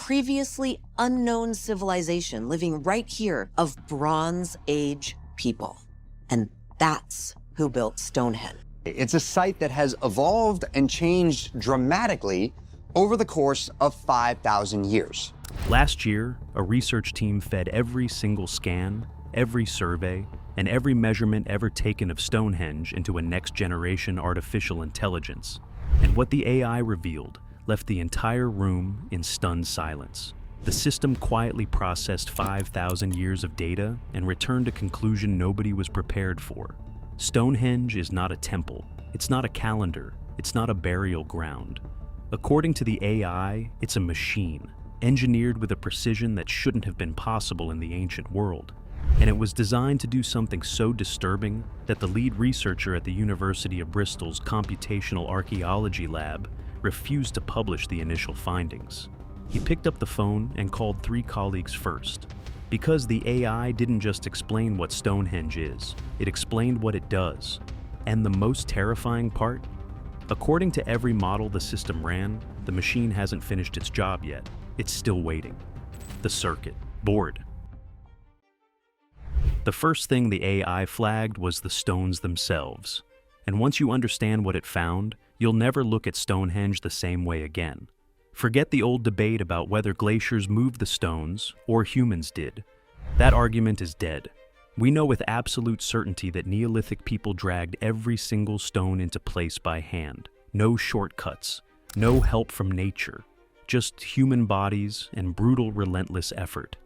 previously unknown civilization living right here of Bronze Age people. And that's who built Stonehenge. It's a site that has evolved and changed dramatically over the course of 5,000 years. Last year, a research team fed every single scan, every survey, and every measurement ever taken of Stonehenge into a next-generation artificial intelligence. And what the AI revealed left the entire room in stunned silence. The system quietly processed 5,000 years of data and returned a conclusion nobody was prepared for. Stonehenge is not a temple, it's not a calendar, it's not a burial ground. According to the AI, it's a machine, engineered with a precision that shouldn't have been possible in the ancient world. And it was designed to do something so disturbing that the lead researcher at the University of Bristol's Computational Archaeology Lab refused to publish the initial findings. He picked up the phone and called 3 colleagues first. Because the AI didn't just explain what Stonehenge is, it explained what it does. And the most terrifying part? According to every model the system ran, the machine hasn't finished its job yet. It's still waiting. The circuit board. The first thing the AI flagged was the stones themselves. And once you understand what it found, you'll never look at Stonehenge the same way again. Forget the old debate about whether glaciers moved the stones or humans did. That argument is dead. We know with absolute certainty that Neolithic people dragged every single stone into place by hand. No shortcuts, no help from nature, just human bodies and brutal, relentless effort.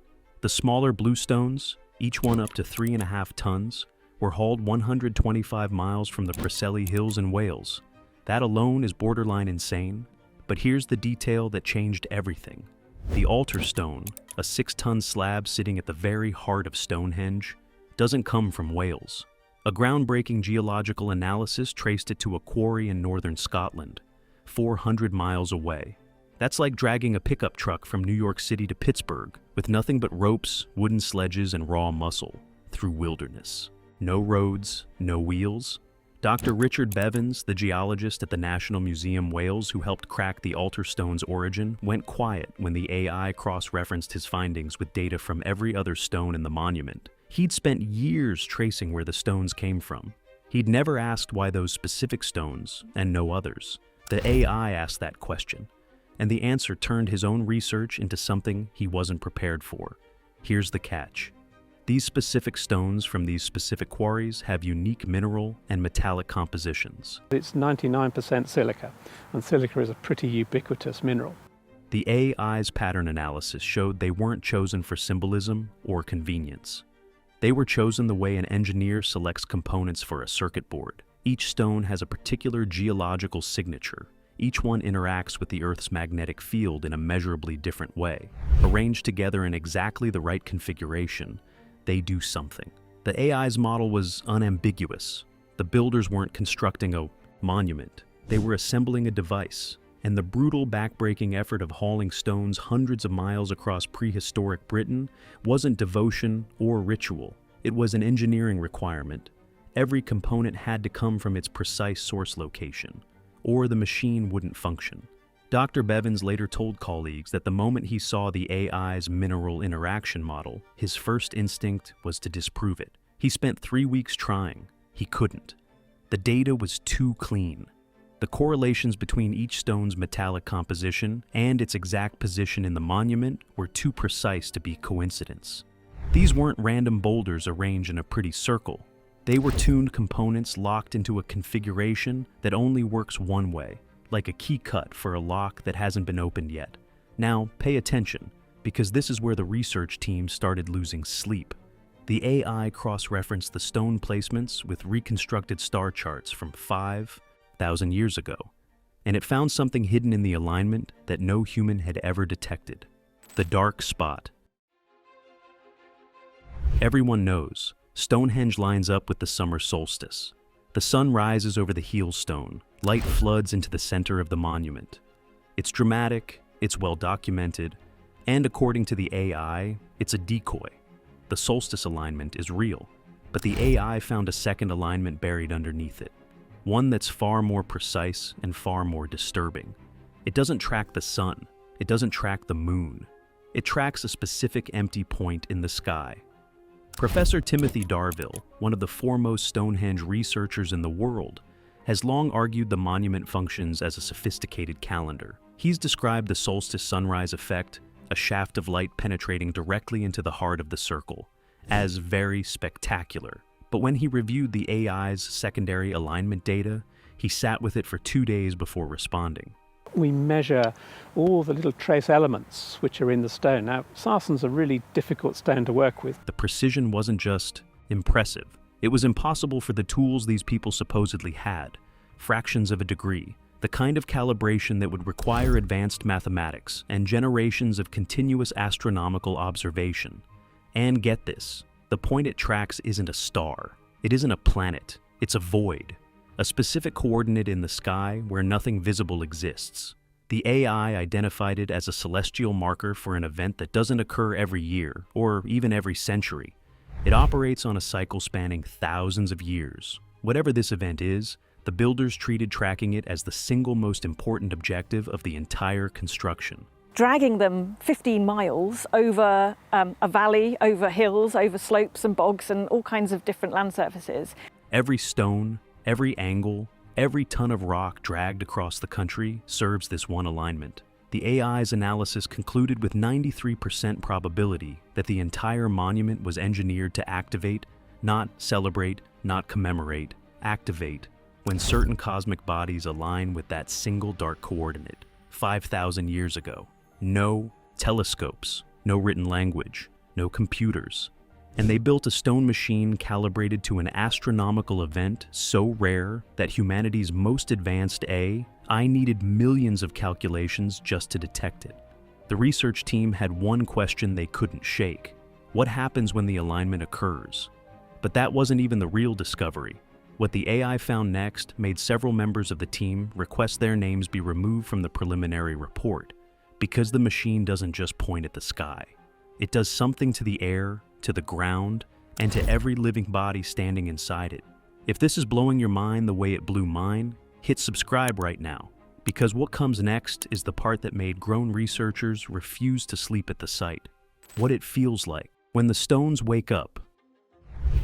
The smaller blue stones, each one up to 3.5 tons, were hauled 125 miles from the Preseli Hills in Wales. That alone is borderline insane. But here's the detail that changed everything. The altar stone, a 6-ton slab sitting at the very heart of Stonehenge, doesn't come from Wales. A groundbreaking geological analysis traced it to a quarry in northern Scotland, 400 miles away. That's like dragging a pickup truck from New York City to Pittsburgh with nothing but ropes, wooden sledges, and raw muscle through wilderness. No roads, no wheels. Dr. Richard Bevins, the geologist at the National Museum Wales who helped crack the altar stone's origin, went quiet when the AI cross-referenced his findings with data from every other stone in the monument. He'd spent years tracing where the stones came from. He'd never asked why those specific stones and no others. The AI asked that question, and the answer turned his own research into something he wasn't prepared for. Here's the catch. These specific stones from these specific quarries have unique mineral and metallic compositions. It's 99% silica, and silica is a pretty ubiquitous mineral. The AI's pattern analysis showed they weren't chosen for symbolism or convenience. They were chosen the way an engineer selects components for a circuit board. Each stone has a particular geological signature. Each one interacts with the Earth's magnetic field in a measurably different way. Arranged together in exactly the right configuration, they do something. The AI's model was unambiguous. The builders weren't constructing a monument. They were assembling a device. And the brutal, backbreaking effort of hauling stones hundreds of miles across prehistoric Britain wasn't devotion or ritual. It was an engineering requirement. Every component had to come from its precise source location, or the machine wouldn't function. Dr. Bevins later told colleagues that the moment he saw the AI's mineral interaction model, his first instinct was to disprove it. He spent 3 weeks trying. He couldn't. The data was too clean. The correlations between each stone's metallic composition and its exact position in the monument were too precise to be coincidence. These weren't random boulders arranged in a pretty circle. They were tuned components locked into a configuration that only works one way, like a key cut for a lock that hasn't been opened yet. Now, pay attention, because this is where the research team started losing sleep. The AI cross-referenced the stone placements with reconstructed star charts from 5,000 years ago, and it found something hidden in the alignment that no human had ever detected: the dark spot. Everyone knows, Stonehenge lines up with the summer solstice. The sun rises over the heel stone, light floods into the center of the monument. It's dramatic, it's well documented, and according to the AI, it's a decoy. The solstice alignment is real, but the AI found a second alignment buried underneath it, one that's far more precise and far more disturbing. It doesn't track the sun, it doesn't track the moon, It tracks a specific empty point in the sky. Professor Timothy Darville, one of the foremost Stonehenge researchers in the world, has long argued the monument functions as a sophisticated calendar. He's described the solstice sunrise effect, a shaft of light penetrating directly into the heart of the circle, as very spectacular. But when he reviewed the AI's secondary alignment data, he sat with it for 2 days before responding. We measure all the little trace elements which are in the stone. Now, sarsen's a really difficult stone to work with. The precision wasn't just impressive. It was impossible for the tools these people supposedly had, fractions of a degree, the kind of calibration that would require advanced mathematics and generations of continuous astronomical observation. And get this, the point it tracks isn't a star. It isn't a planet. It's a void. A specific coordinate in the sky where nothing visible exists. The AI identified it as a celestial marker for an event that doesn't occur every year, or even every century. It operates on a cycle spanning thousands of years. Whatever this event is, the builders treated tracking it as the single most important objective of the entire construction. Dragging them 15 miles over a valley, over hills, over slopes and bogs and all kinds of different land surfaces. Every stone, every angle, every ton of rock dragged across the country serves this one alignment. The AI's analysis concluded with 93% probability that the entire monument was engineered to activate, not celebrate, not commemorate, activate, when certain cosmic bodies align with that single dark coordinate, 5,000 years ago. No telescopes, no written language, no computers. And they built a stone machine calibrated to an astronomical event so rare that humanity's most advanced AI needed millions of calculations just to detect it. The research team had one question they couldn't shake. What happens when the alignment occurs? But that wasn't even the real discovery. What the AI found next made several members of the team request their names be removed from the preliminary report, because the machine doesn't just point at the sky. It does something to the air, to the ground, and to every living body standing inside it. If this is blowing your mind the way it blew mine, hit subscribe right now, because what comes next is the part that made grown researchers refuse to sleep at the site. What it feels like when the stones wake up.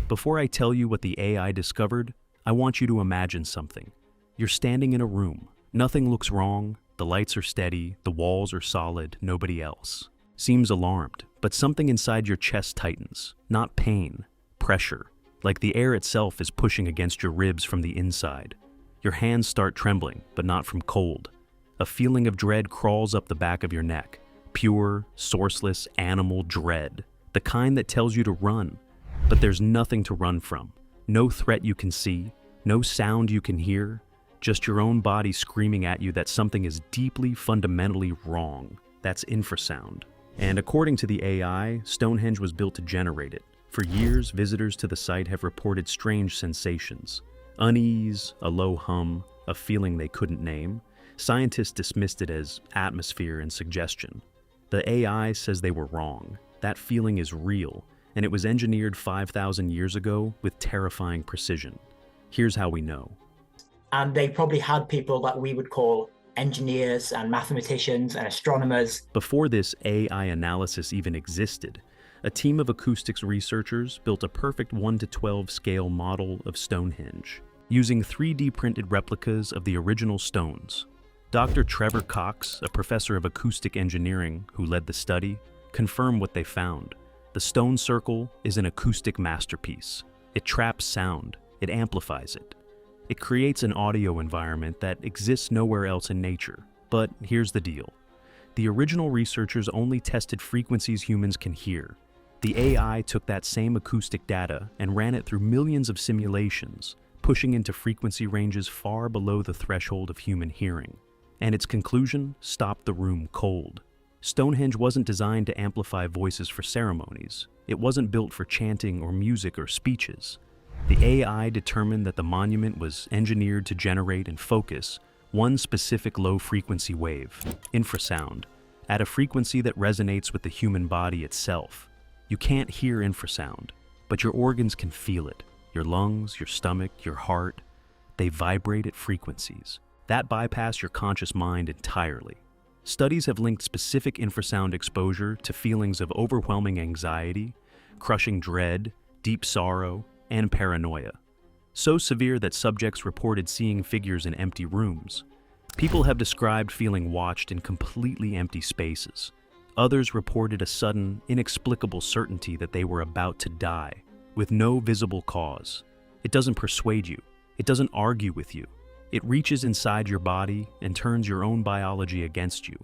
Before I tell you what the AI discovered, I want you to imagine something. You're standing in a room. Nothing looks wrong. The lights are steady. The walls are solid. Nobody else. Seems alarmed, but something inside your chest tightens. Not pain, pressure. Like the air itself is pushing against your ribs from the inside. Your hands start trembling, but not from cold. A feeling of dread crawls up the back of your neck. Pure, sourceless animal dread. The kind that tells you to run. But there's nothing to run from. No threat you can see, no sound you can hear, just your own body screaming at you that something is deeply, fundamentally wrong. That's infrasound. And according to the AI, Stonehenge was built to generate it. For years, visitors to the site have reported strange sensations. Unease, a low hum, a feeling they couldn't name. Scientists dismissed it as atmosphere and suggestion. The AI says they were wrong. That feeling is real, and it was engineered 5,000 years ago with terrifying precision. Here's how we know. And they probably had people that we would call engineers and mathematicians and astronomers. Before this AI analysis even existed, a team of acoustics researchers built a perfect 1:12 scale model of Stonehenge, using 3D printed replicas of the original stones. Dr. Trevor Cox, a professor of acoustic engineering who led the study, confirmed what they found. The stone circle is an acoustic masterpiece. It traps sound, it amplifies it. It creates an audio environment that exists nowhere else in nature. But here's the deal. The original researchers only tested frequencies humans can hear. The AI took that same acoustic data and ran it through millions of simulations, pushing into frequency ranges far below the threshold of human hearing. And its conclusion stopped the room cold. Stonehenge wasn't designed to amplify voices for ceremonies. It wasn't built for chanting or music or speeches. The AI determined that the monument was engineered to generate and focus one specific low-frequency wave, infrasound, at a frequency that resonates with the human body itself. You can't hear infrasound, but your organs can feel it. Your lungs, your stomach, your heart, they vibrate at frequencies that bypass your conscious mind entirely. Studies have linked specific infrasound exposure to feelings of overwhelming anxiety, crushing dread, deep sorrow, and paranoia. So severe that subjects reported seeing figures in empty rooms. People have described feeling watched in completely empty spaces. Others reported a sudden, inexplicable certainty that they were about to die, with no visible cause. It doesn't persuade you. It doesn't argue with you. It reaches inside your body and turns your own biology against you.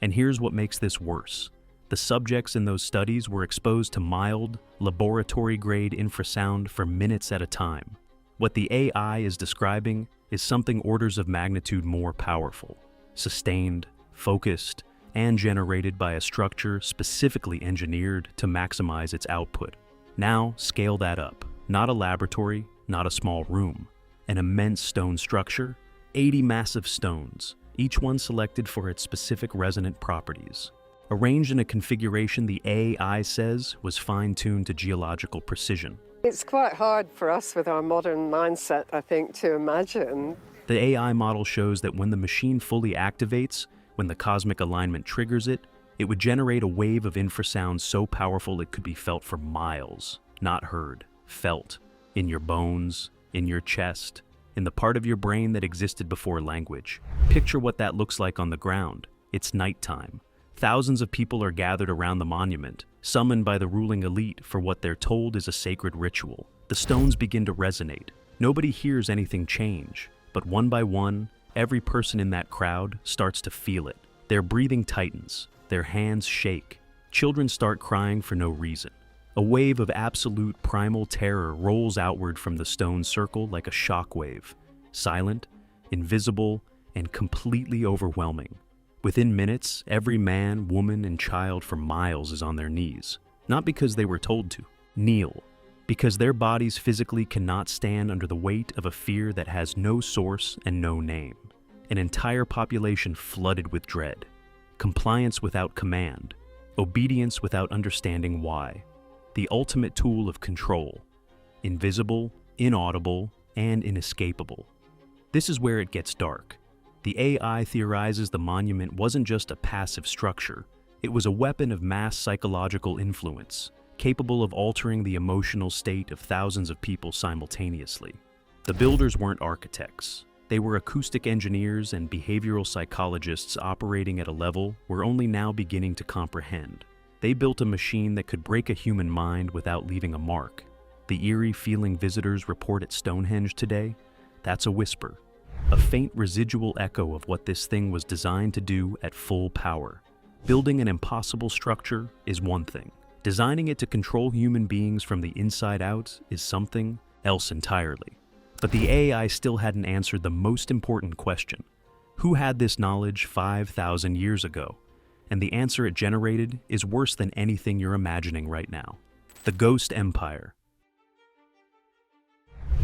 And here's what makes this worse. The subjects in those studies were exposed to mild, laboratory-grade infrasound for minutes at a time. What the AI is describing is something orders of magnitude more powerful, sustained, focused, and generated by a structure specifically engineered to maximize its output. Now, scale that up. Not a laboratory, not a small room. An immense stone structure, 80 massive stones, each one selected for its specific resonant properties. Arranged in a configuration the AI says was fine-tuned to geological precision. It's quite hard for us with our modern mindset, I think, to imagine. The AI model shows that when the machine fully activates, when the cosmic alignment triggers it, it would generate a wave of infrasound so powerful it could be felt for miles, not heard, felt, in your bones, in your chest, in the part of your brain that existed before language. Picture what that looks like on the ground. It's nighttime. Thousands of people are gathered around the monument, summoned by the ruling elite for what they're told is a sacred ritual. The stones begin to resonate. Nobody hears anything change, but one by one, every person in that crowd starts to feel it. Their breathing tightens, their hands shake. Children start crying for no reason. A wave of absolute primal terror rolls outward from the stone circle like a shockwave, silent, invisible, and completely overwhelming. Within minutes, every man, woman, and child for miles is on their knees. Not because they were told to. Kneel. Because their bodies physically cannot stand under the weight of a fear that has no source and no name. An entire population flooded with dread. Compliance without command. Obedience without understanding why. The ultimate tool of control. Invisible, inaudible, and inescapable. This is where it gets dark. The AI theorizes the monument wasn't just a passive structure. It was a weapon of mass psychological influence, capable of altering the emotional state of thousands of people simultaneously. The builders weren't architects. They were acoustic engineers and behavioral psychologists operating at a level we're only now beginning to comprehend. They built a machine that could break a human mind without leaving a mark. The eerie feeling visitors report at Stonehenge today, that's a whisper. A faint residual echo of what this thing was designed to do at full power. Building an impossible structure is one thing. Designing it to control human beings from the inside out is something else entirely. But the AI still hadn't answered the most important question. Who had this knowledge 5,000 years ago? And the answer it generated is worse than anything you're imagining right now. The Ghost Empire.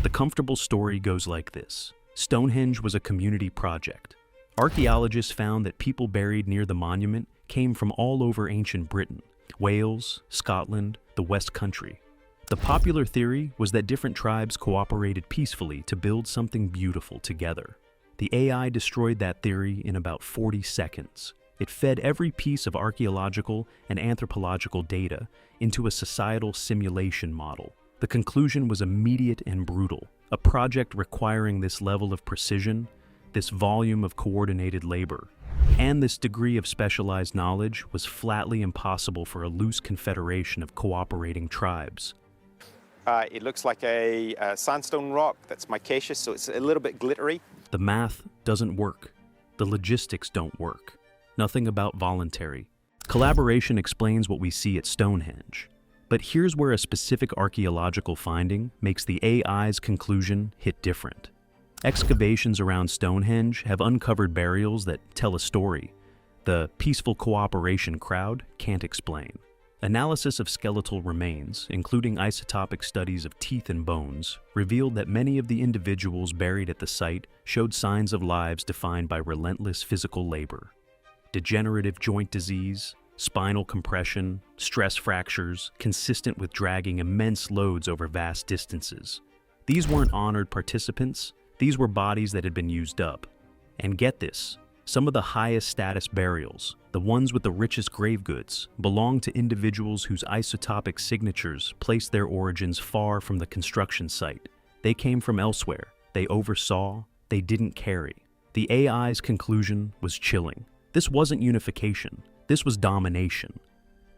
The comfortable story goes like this. Stonehenge was a community project. Archaeologists found that people buried near the monument came from all over ancient Britain, Wales, Scotland, the West Country. The popular theory was that different tribes cooperated peacefully to build something beautiful together. The AI destroyed that theory in about 40 seconds. It fed every piece of archaeological and anthropological data into a societal simulation model. The conclusion was immediate and brutal. A project requiring this level of precision, this volume of coordinated labor, and this degree of specialized knowledge was flatly impossible for a loose confederation of cooperating tribes. It looks like a sandstone rock that's micaceous, so it's a little bit glittery. The math doesn't work. The logistics don't work. Nothing about voluntary. Collaboration explains what we see at Stonehenge. But here's where a specific archaeological finding makes the AI's conclusion hit different. Excavations around Stonehenge have uncovered burials that tell a story the peaceful cooperation crowd can't explain. Analysis of skeletal remains, including isotopic studies of teeth and bones, revealed that many of the individuals buried at the site showed signs of lives defined by relentless physical labor. Degenerative joint disease, spinal compression, stress fractures, consistent with dragging immense loads over vast distances. These weren't honored participants, these were bodies that had been used up. And get this, Some of the highest status burials, the ones with the richest grave goods, belong to individuals whose isotopic signatures place their origins far from the construction site. They came from elsewhere, they oversaw, they didn't carry. The AI's conclusion was chilling. This wasn't unification, this was domination.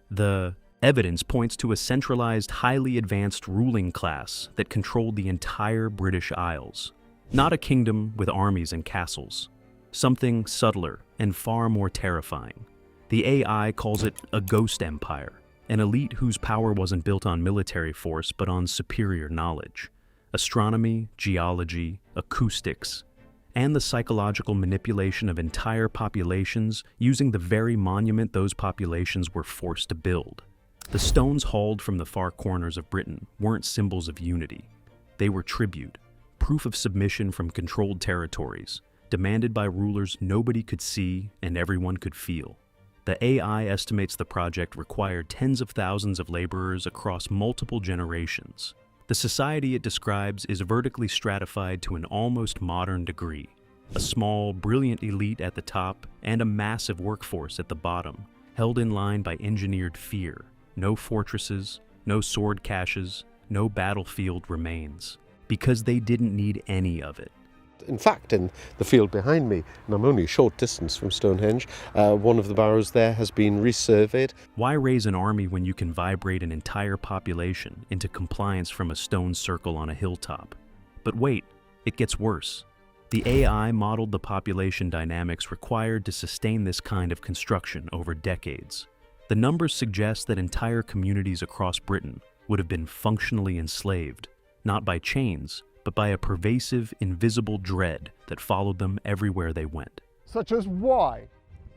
The evidence points to a centralized, highly advanced ruling class that controlled the entire British Isles. Not a kingdom with armies and castles. Something subtler and far more terrifying. The AI calls it a ghost empire, an elite whose power wasn't built on military force but on superior knowledge. Astronomy, geology, acoustics, and the psychological manipulation of entire populations using the very monument those populations were forced to build. The stones hauled from the far corners of Britain weren't symbols of unity. They were tribute, proof of submission from controlled territories, demanded by rulers nobody could see and everyone could feel. The AI estimates the project required tens of thousands of laborers across multiple generations. The society it describes is vertically stratified to an almost modern degree. A small, brilliant elite at the top and a massive workforce at the bottom, held in line by engineered fear. No fortresses, no sword caches, no battlefield remains. Because they didn't need any of it. In fact, in the field behind me, and I'm only a short distance from Stonehenge, one of the barrows there has been resurveyed. Why raise an army when you can vibrate an entire population into compliance from a stone circle on a hilltop? But wait, it gets worse. The AI modeled the population dynamics required to sustain this kind of construction over decades. The numbers suggest that entire communities across Britain would have been functionally enslaved, not by chains, but by a pervasive, invisible dread that followed them everywhere they went. Such as why,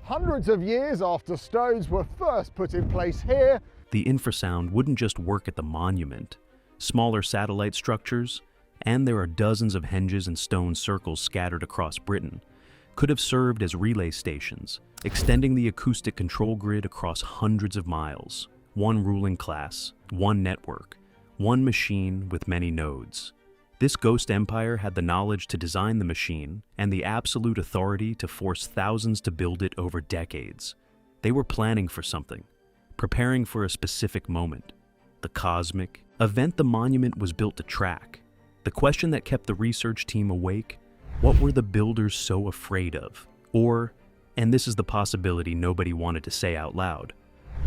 hundreds of years after stones were first put in place here, The infrasound wouldn't just work at the monument. Smaller satellite structures, and there are dozens of henges and stone circles scattered across Britain, could have served as relay stations, extending the acoustic control grid across hundreds of miles. One ruling class, one network, one machine with many nodes. This ghost empire had the knowledge to design the machine and the absolute authority to force thousands to build it over decades. They were planning for something, preparing for a specific moment, the cosmic event the monument was built to track. The question that kept the research team awake, what were the builders so afraid of? Or, and this is the possibility nobody wanted to say out loud,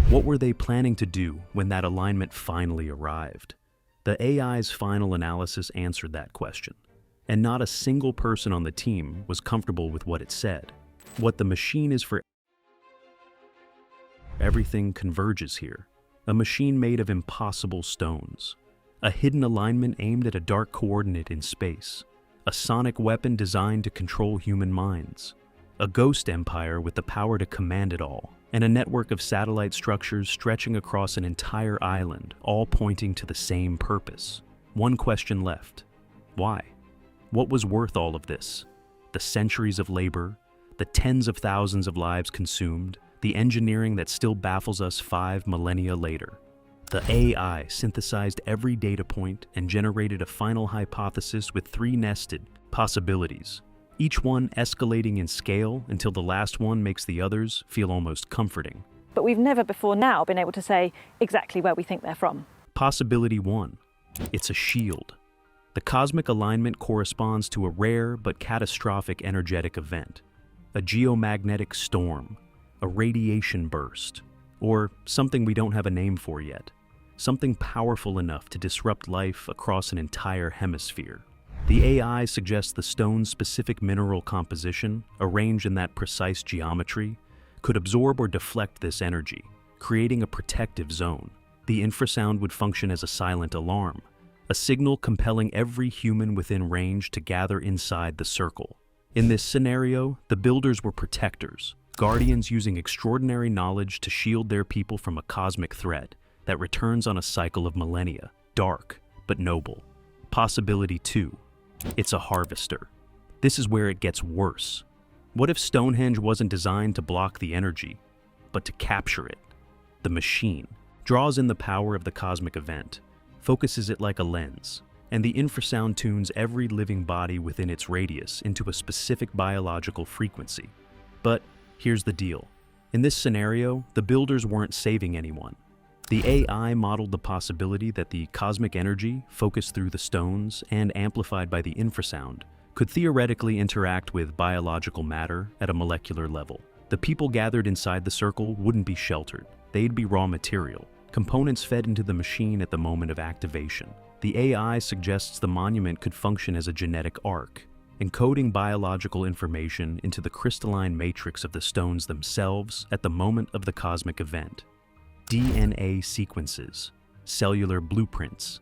what were they planning to do when that alignment finally arrived? The AI's final analysis answered that question, and not a single person on the team was comfortable with what it said. What the machine is for everything converges here. A machine made of impossible stones. A hidden alignment aimed at a dark coordinate in space. A sonic weapon designed to control human minds. A ghost empire with the power to command it all. And a network of satellite structures stretching across an entire island, all pointing to the same purpose. One question left. Why? What was worth all of this? The centuries of labor, the tens of thousands of lives consumed, the engineering that still baffles us 5 millennia later. The AI synthesized every data point and generated a final hypothesis with 3 nested possibilities, each one escalating in scale until the last one makes the others feel almost comforting. But we've never before now been able to say exactly where we think they're from. Possibility 1. It's a shield. The cosmic alignment corresponds to a rare but catastrophic energetic event. A geomagnetic storm, a radiation burst, or something we don't have a name for yet. Something powerful enough to disrupt life across an entire hemisphere. The AI suggests the stone's specific mineral composition, arranged in that precise geometry, could absorb or deflect this energy, creating a protective zone. The infrasound would function as a silent alarm, a signal compelling every human within range to gather inside the circle. In this scenario, the builders were protectors, guardians using extraordinary knowledge to shield their people from a cosmic threat that returns on a cycle of millennia, dark but noble. Possibility 2. It's a harvester. This is where it gets worse. What if Stonehenge wasn't designed to block the energy, but to capture it? The machine draws in the power of the cosmic event, focuses it like a lens, and the infrasound tunes every living body within its radius into a specific biological frequency. But here's the deal. In this scenario, the builders weren't saving anyone. The AI modeled the possibility that the cosmic energy, focused through the stones and amplified by the infrasound, could theoretically interact with biological matter at a molecular level. The people gathered inside the circle wouldn't be sheltered. They'd be raw material, components fed into the machine at the moment of activation. The AI suggests the monument could function as a genetic arc, encoding biological information into the crystalline matrix of the stones themselves at the moment of the cosmic event. DNA sequences, cellular blueprints,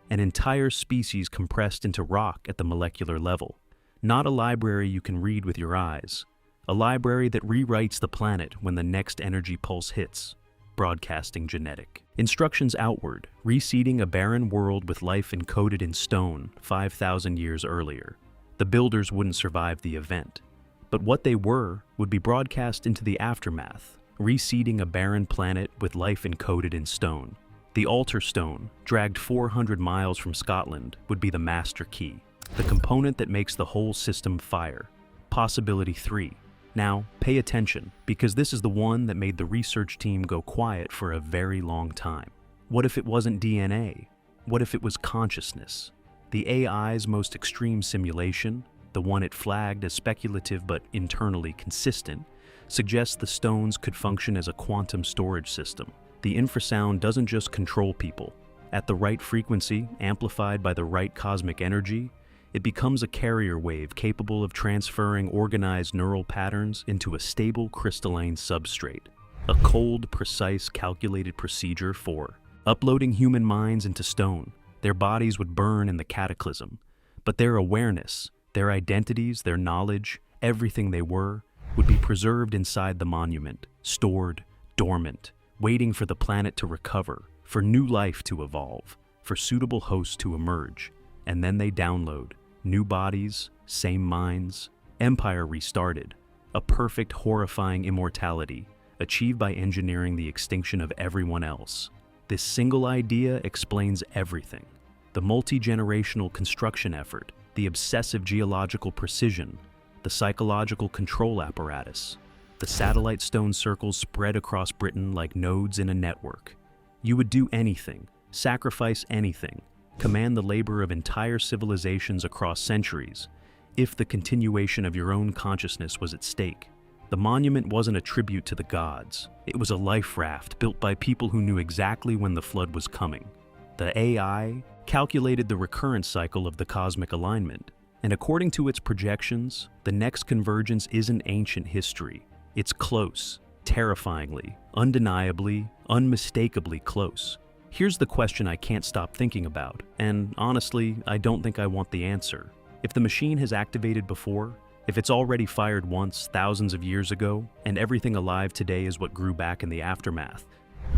an entire species compressed into rock at the molecular level. Not a library you can read with your eyes, a library that rewrites the planet when the next energy pulse hits, broadcasting genetic. Instructions outward, reseeding a barren world with life encoded in stone 5,000 years earlier. The builders wouldn't survive the event, but what they were would be broadcast into the aftermath, reseeding a barren planet with life encoded in stone. The altar stone, dragged 400 miles from Scotland, would be the master key, the component that makes the whole system fire. Possibility 3. Now, pay attention, because this is the one that made the research team go quiet for a very long time. What if it wasn't DNA? What if it was consciousness? The AI's most extreme simulation, the one it flagged as speculative but internally consistent, suggests the stones could function as a quantum storage system. The infrasound doesn't just control people. At the right frequency, amplified by the right cosmic energy, it becomes a carrier wave capable of transferring organized neural patterns into a stable crystalline substrate. A cold, precise, calculated procedure for uploading human minds into stone. Their bodies would burn in the cataclysm, but their awareness, their identities, their knowledge, everything they were, would be preserved inside the monument, stored, dormant, waiting for the planet to recover, for new life to evolve, for suitable hosts to emerge. And then they download new bodies, same minds, empire restarted, a perfect, horrifying immortality achieved by engineering the extinction of everyone else. This single idea explains everything. The multi-generational construction effort, the obsessive geological precision, the psychological control apparatus, the satellite stone circles spread across Britain like nodes in a network. You would do anything, sacrifice anything, command the labor of entire civilizations across centuries, if the continuation of your own consciousness was at stake. The monument wasn't a tribute to the gods. It was a life raft built by people who knew exactly when the flood was coming. The AI calculated the recurrence cycle of the cosmic alignment, and according to its projections, the next convergence isn't ancient history. It's close, terrifyingly, undeniably, unmistakably close. Here's the question I can't stop thinking about, and honestly, I don't think I want the answer. If the machine has activated before, if it's already fired once, thousands of years ago, and everything alive today is what grew back in the aftermath,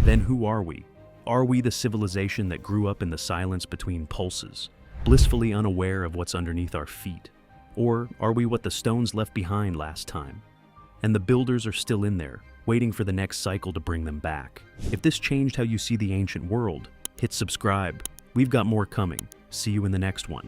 then who are we? Are we the civilization that grew up in the silence between pulses, blissfully unaware of what's underneath our feet? Or are we what the stones left behind last time? And the builders are still in there, waiting for the next cycle to bring them back. If this changed how you see the ancient world, hit subscribe. We've got more coming. See you in the next one.